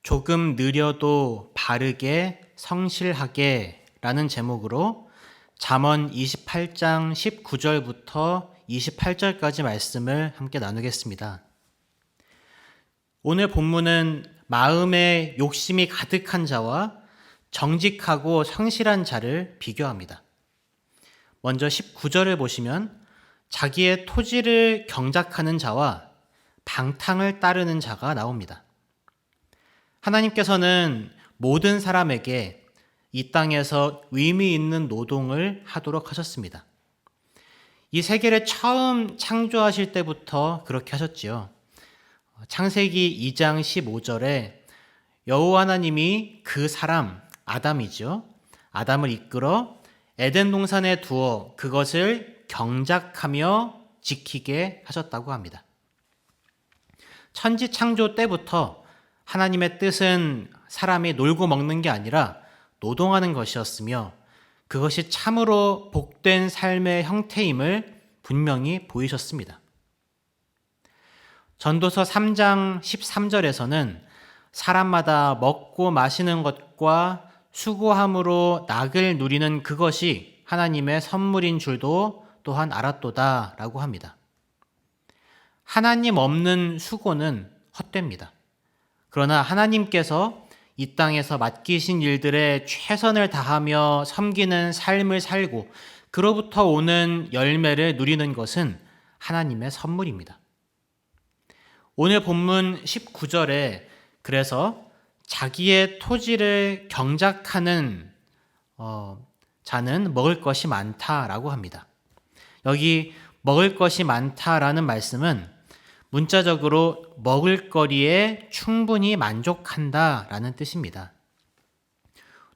조금 느려도 바르게 성실하게 라는 제목으로 잠언 28장 19절부터 28절까지 말씀을 함께 나누겠습니다. 오늘 본문은 마음에 욕심이 가득한 자와 정직하고 성실한 자를 비교합니다. 먼저 19절을 보시면 자기의 토지를 경작하는 자와 방탕을 따르는 자가 나옵니다. 하나님께서는 모든 사람에게 이 땅에서 의미 있는 노동을 하도록 하셨습니다. 이 세계를 처음 창조하실 때부터 그렇게 하셨지요. 창세기 2장 15절에 여호와 하나님이 그 사람 아담이죠. 아담을 이끌어 에덴 동산에 두어 그것을 경작하며 지키게 하셨다고 합니다. 천지 창조 때부터 하나님의 뜻은 사람이 놀고 먹는 게 아니라 노동하는 것이었으며 그것이 참으로 복된 삶의 형태임을 분명히 보이셨습니다. 전도서 3장 13절에서는 사람마다 먹고 마시는 것과 수고함으로 낙을 누리는 그것이 하나님의 선물인 줄도 또한 알았도다 라고 합니다. 하나님 없는 수고는 헛됩니다. 그러나 하나님께서 이 땅에서 맡기신 일들에 최선을 다하며 섬기는 삶을 살고 그로부터 오는 열매를 누리는 것은 하나님의 선물입니다. 오늘 본문 19절에 그래서 자기의 토지를 경작하는 자는 먹을 것이 많다라고 합니다. 여기 먹을 것이 많다라는 말씀은 문자적으로 먹을거리에 충분히 만족한다라는 뜻입니다.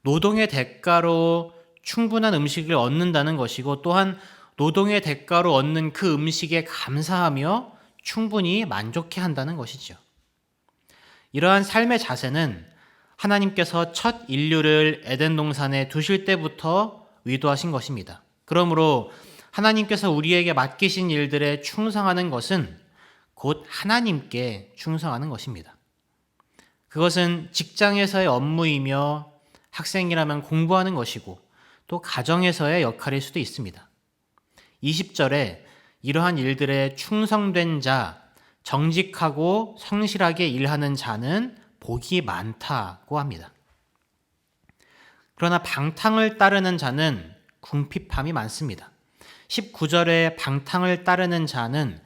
노동의 대가로 충분한 음식을 얻는다는 것이고 또한 노동의 대가로 얻는 그 음식에 감사하며 충분히 만족해 한다는 것이죠. 이러한 삶의 자세는 하나님께서 첫 인류를 에덴 동산에 두실 때부터 의도하신 것입니다. 그러므로 하나님께서 우리에게 맡기신 일들에 충성하는 것은 곧 하나님께 충성하는 것입니다. 그것은 직장에서의 업무이며 학생이라면 공부하는 것이고 또 가정에서의 역할일 수도 있습니다. 20절에 이러한 일들에 충성된 자, 정직하고 성실하게 일하는 자는 복이 많다고 합니다. 그러나 방탕을 따르는 자는 궁핍함이 많습니다. 19절에 방탕을 따르는 자는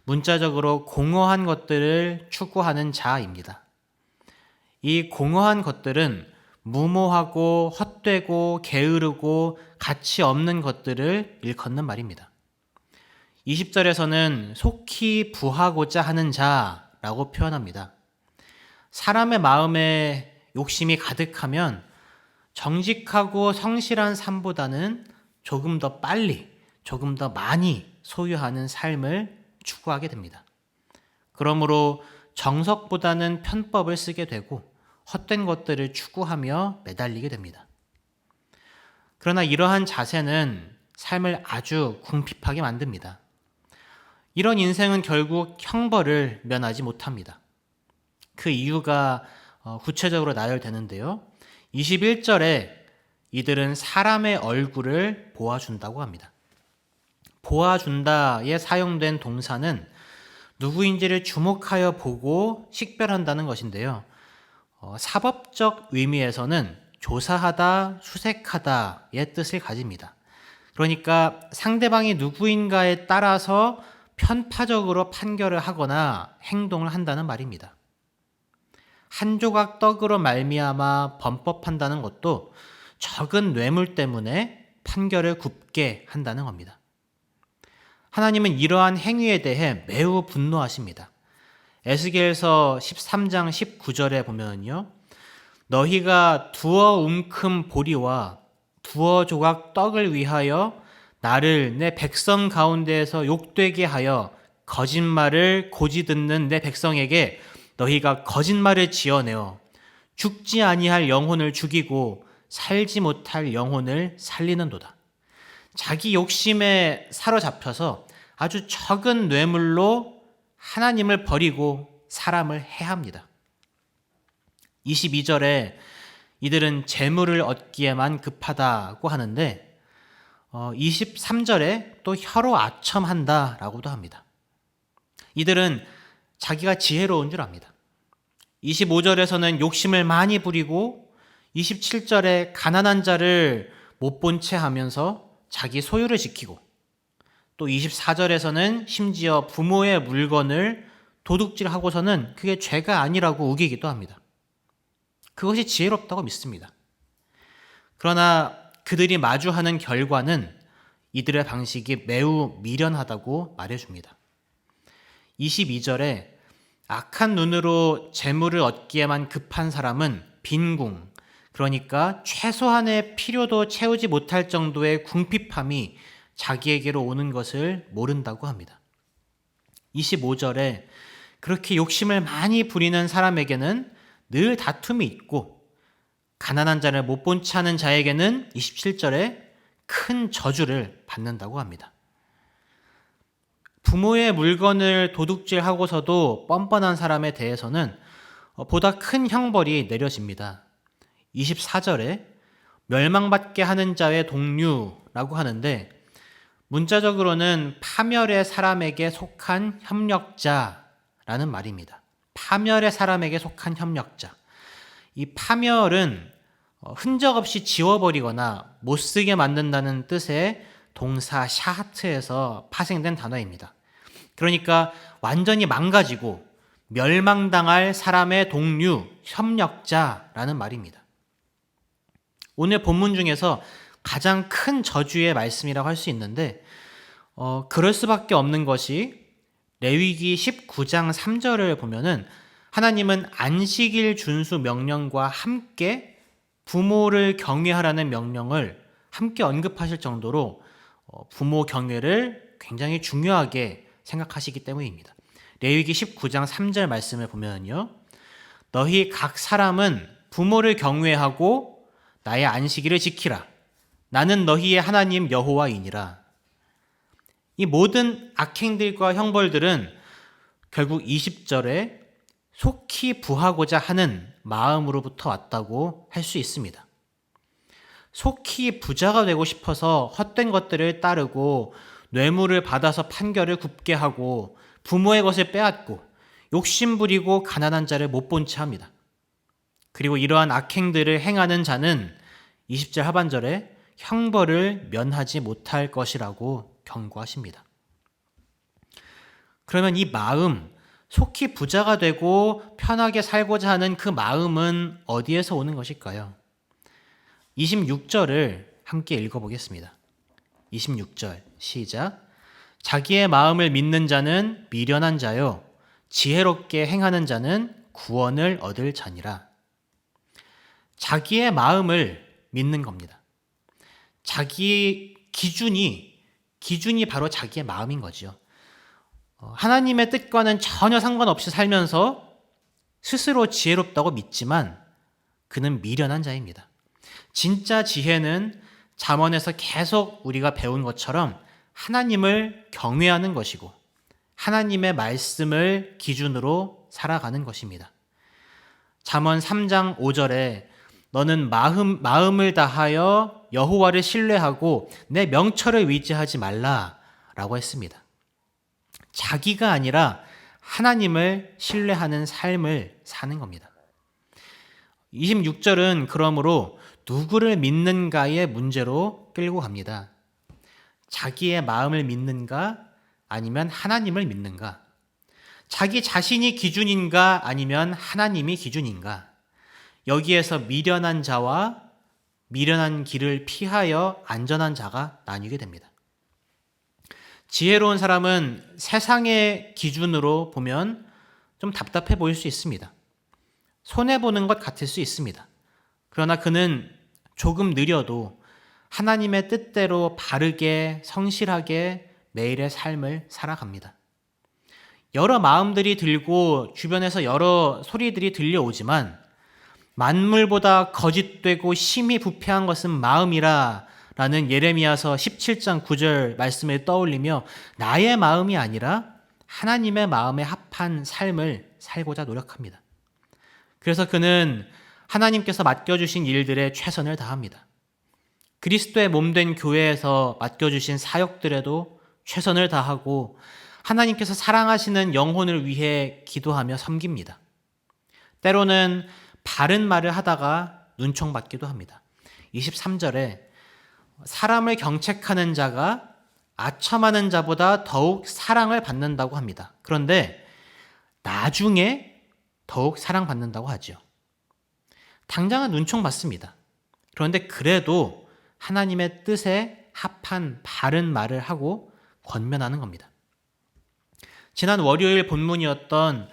문자적으로 공허한 것들을 추구하는 자입니다. 이 공허한 것들은 무모하고 헛되고 게으르고 가치 없는 것들을 일컫는 말입니다. 20절에서는 속히 부하고자 하는 자라고 표현합니다. 사람의 마음에 욕심이 가득하면 정직하고 성실한 삶보다는 조금 더 빨리, 조금 더 많이 소유하는 삶을 추구하게 됩니다. 그러므로 정석보다는 편법을 쓰게 되고 헛된 것들을 추구하며 매달리게 됩니다. 그러나 이러한 자세는 삶을 아주 궁핍하게 만듭니다. 이런 인생은 결국 형벌을 면하지 못합니다. 그 이유가 구체적으로 나열되는데요. 21절에 이들은 사람의 얼굴을 보아준다고 합니다. 보아준다에 사용된 동사는 누구인지를 주목하여 보고 식별한다는 것인데요. 사법적 의미에서는 조사하다, 수색하다의 뜻을 가집니다. 그러니까 상대방이 누구인가에 따라서 편파적으로 판결을 하거나 행동을 한다는 말입니다. 한 조각 떡으로 말미암아 범법한다는 것도 적은 뇌물 때문에 판결을 굽게 한다는 겁니다. 하나님은 이러한 행위에 대해 매우 분노하십니다. 에스겔서 13장 19절에 보면요. 너희가 두어 움큼 보리와 두어 조각 떡을 위하여 나를 내 백성 가운데에서 욕되게 하여 거짓말을 고지 듣는 내 백성에게 너희가 거짓말을 지어내어 죽지 아니할 영혼을 죽이고 살지 못할 영혼을 살리는도다. 자기 욕심에 사로잡혀서 아주 적은 뇌물로 하나님을 버리고 사람을 해합니다. 22절에 이들은 재물을 얻기에만 급하다고 하는데 23절에 또 혀로 아첨한다라고도 합니다. 이들은 자기가 지혜로운 줄 압니다. 25절에서는 욕심을 많이 부리고 27절에 가난한 자를 못 본 채 하면서 자기 소유를 지키고 또 24절에서는 심지어 부모의 물건을 도둑질하고서는 그게 죄가 아니라고 우기기도 합니다. 그것이 지혜롭다고 믿습니다. 그러나 그들이 마주하는 결과는 이들의 방식이 매우 미련하다고 말해줍니다. 22절에 악한 눈으로 재물을 얻기에만 급한 사람은 빈궁, 그러니까 최소한의 필요도 채우지 못할 정도의 궁핍함이 자기에게로 오는 것을 모른다고 합니다. 25절에 그렇게 욕심을 많이 부리는 사람에게는 늘 다툼이 있고 가난한 자를 못 본 채 하는 자에게는 27절에 큰 저주를 받는다고 합니다. 부모의 물건을 도둑질하고서도 뻔뻔한 사람에 대해서는 보다 큰 형벌이 내려집니다. 24절에 멸망받게 하는 자의 동류라고 하는데 문자적으로는 파멸의 사람에게 속한 협력자라는 말입니다. 파멸의 사람에게 속한 협력자. 이 파멸은 흔적 없이 지워버리거나 못쓰게 만든다는 뜻의 동사 샤하트에서 파생된 단어입니다. 그러니까 완전히 망가지고 멸망당할 사람의 동류, 협력자라는 말입니다. 오늘 본문 중에서 가장 큰 저주의 말씀이라고 할 수 있는데 그럴 수밖에 없는 것이 레위기 19장 3절을 보면은 하나님은 안식일 준수 명령과 함께 부모를 경외하라는 명령을 함께 언급하실 정도로 부모 경외를 굉장히 중요하게 생각하시기 때문입니다. 레위기 19장 3절 말씀을 보면요. 너희 각 사람은 부모를 경외하고 나의 안식일을 지키라. 나는 너희의 하나님 여호와이니라. 이 모든 악행들과 형벌들은 결국 20절에 속히 부하고자 하는 마음으로부터 왔다고 할 수 있습니다. 속히 부자가 되고 싶어서 헛된 것들을 따르고 뇌물을 받아서 판결을 굽게 하고 부모의 것을 빼앗고 욕심부리고 가난한 자를 못 본 채 합니다. 그리고 이러한 악행들을 행하는 자는 20절 하반절에 형벌을 면하지 못할 것이라고 경고하십니다. 그러면 이 마음, 속히 부자가 되고 편하게 살고자 하는 그 마음은 어디에서 오는 것일까요? 26절을 함께 읽어보겠습니다. 26절 시작. 자기의 마음을 믿는 자는 미련한 자요 지혜롭게 행하는 자는 구원을 얻을 자니라. 자기의 마음을 믿는 겁니다. 자기 기준이 바로 자기의 마음인 거죠. 하나님의 뜻과는 전혀 상관없이 살면서 스스로 지혜롭다고 믿지만 그는 미련한 자입니다. 진짜 지혜는 잠언에서 계속 우리가 배운 것처럼 하나님을 경외하는 것이고 하나님의 말씀을 기준으로 살아가는 것입니다. 잠언 3장 5절에 너는 마음을 다하여 여호와를 신뢰하고 내 명철을 의지하지 말라라고 했습니다. 자기가 아니라 하나님을 신뢰하는 삶을 사는 겁니다. 26절은 그러므로 누구를 믿는가의 문제로 끌고 갑니다. 자기의 마음을 믿는가 아니면 하나님을 믿는가? 자기 자신이 기준인가 아니면 하나님이 기준인가? 여기에서 미련한 자와 미련한 길을 피하여 안전한 자가 나뉘게 됩니다. 지혜로운 사람은 세상의 기준으로 보면 좀 답답해 보일 수 있습니다. 손해보는 것 같을 수 있습니다. 그러나 그는 조금 느려도 하나님의 뜻대로 바르게 성실하게 매일의 삶을 살아갑니다. 여러 마음들이 들고 주변에서 여러 소리들이 들려오지만 만물보다 거짓되고 심히 부패한 것은 마음이라 라는 예레미야서 17장 9절 말씀을 떠올리며 나의 마음이 아니라 하나님의 마음에 합한 삶을 살고자 노력합니다. 그래서 그는 하나님께서 맡겨주신 일들에 최선을 다합니다. 그리스도의 몸된 교회에서 맡겨주신 사역들에도 최선을 다하고 하나님께서 사랑하시는 영혼을 위해 기도하며 섬깁니다. 때로는 바른 말을 하다가 눈총받기도 합니다. 23절에 사람을 경책하는 자가 아첨하는 자보다 더욱 사랑을 받는다고 합니다. 그런데 나중에 더욱 사랑받는다고 하죠. 당장은 눈총받습니다. 그런데 그래도 하나님의 뜻에 합한 바른 말을 하고 권면하는 겁니다. 지난 월요일 본문이었던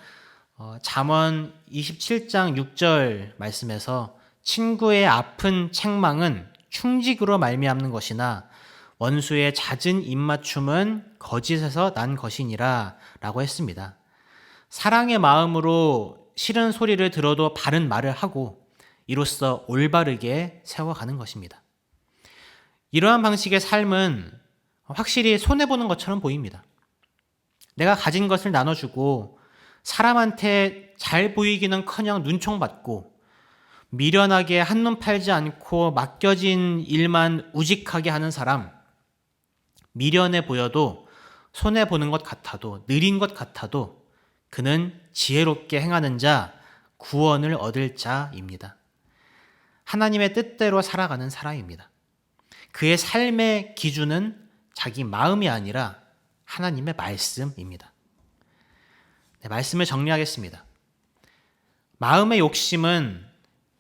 잠언 27장 6절 말씀에서 친구의 아픈 책망은 충직으로 말미암는 것이나 원수의 잦은 입맞춤은 거짓에서 난 것이니라 라고 했습니다. 사랑의 마음으로 싫은 소리를 들어도 바른 말을 하고 이로써 올바르게 세워가는 것입니다. 이러한 방식의 삶은 확실히 손해보는 것처럼 보입니다. 내가 가진 것을 나눠주고 사람한테 잘 보이기는커녕 눈총받고 미련하게 한눈 팔지 않고 맡겨진 일만 우직하게 하는 사람, 미련해 보여도 손해보는 것 같아도 느린 것 같아도 그는 지혜롭게 행하는 자, 구원을 얻을 자입니다. 하나님의 뜻대로 살아가는 사람입니다. 그의 삶의 기준은 자기 마음이 아니라 하나님의 말씀입니다. 네, 말씀을 정리하겠습니다. 마음의 욕심은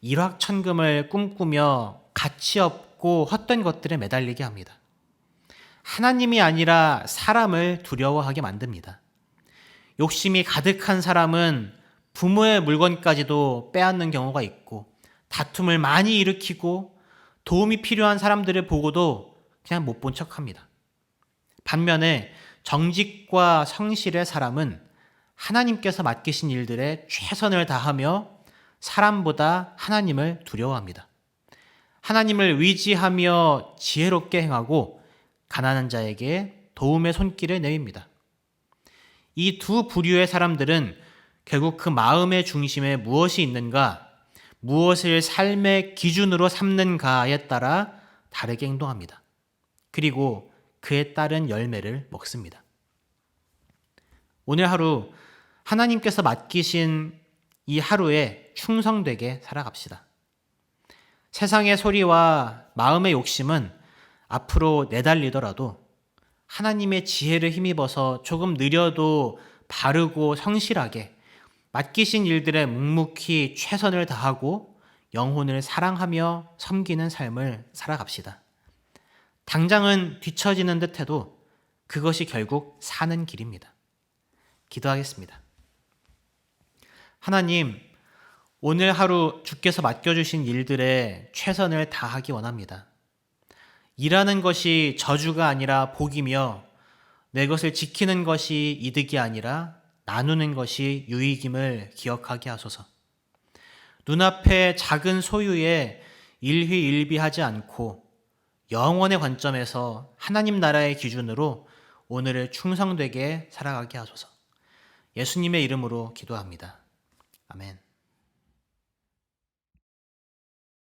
일확천금을 꿈꾸며 가치 없고 헛된 것들에 매달리게 합니다. 하나님이 아니라 사람을 두려워하게 만듭니다. 욕심이 가득한 사람은 부모의 물건까지도 빼앗는 경우가 있고 다툼을 많이 일으키고 도움이 필요한 사람들을 보고도 그냥 못 본 척합니다. 반면에 정직과 성실의 사람은 하나님께서 맡기신 일들에 최선을 다하며 사람보다 하나님을 두려워합니다. 하나님을 의지하며 지혜롭게 행하고 가난한 자에게 도움의 손길을 내밉니다. 이 두 부류의 사람들은 결국 그 마음의 중심에 무엇이 있는가, 무엇을 삶의 기준으로 삼는가에 따라 다르게 행동합니다. 그리고 그에 따른 열매를 먹습니다. 오늘 하루 하나님께서 맡기신 이 하루에 충성되게 살아갑시다. 세상의 소리와 마음의 욕심은 앞으로 내달리더라도 하나님의 지혜를 힘입어서 조금 느려도 바르고 성실하게 맡기신 일들에 묵묵히 최선을 다하고 영혼을 사랑하며 섬기는 삶을 살아갑시다. 당장은 뒤처지는 듯해도 그것이 결국 사는 길입니다. 기도하겠습니다. 하나님, 오늘 하루 주께서 맡겨주신 일들에 최선을 다하기 원합니다. 일하는 것이 저주가 아니라 복이며 내 것을 지키는 것이 이득이 아니라 나누는 것이 유익임을 기억하게 하소서. 눈앞에 작은 소유에 일희일비하지 않고 영원의 관점에서 하나님 나라의 기준으로 오늘을 충성되게 살아가게 하소서. 예수님의 이름으로 기도합니다. 아멘.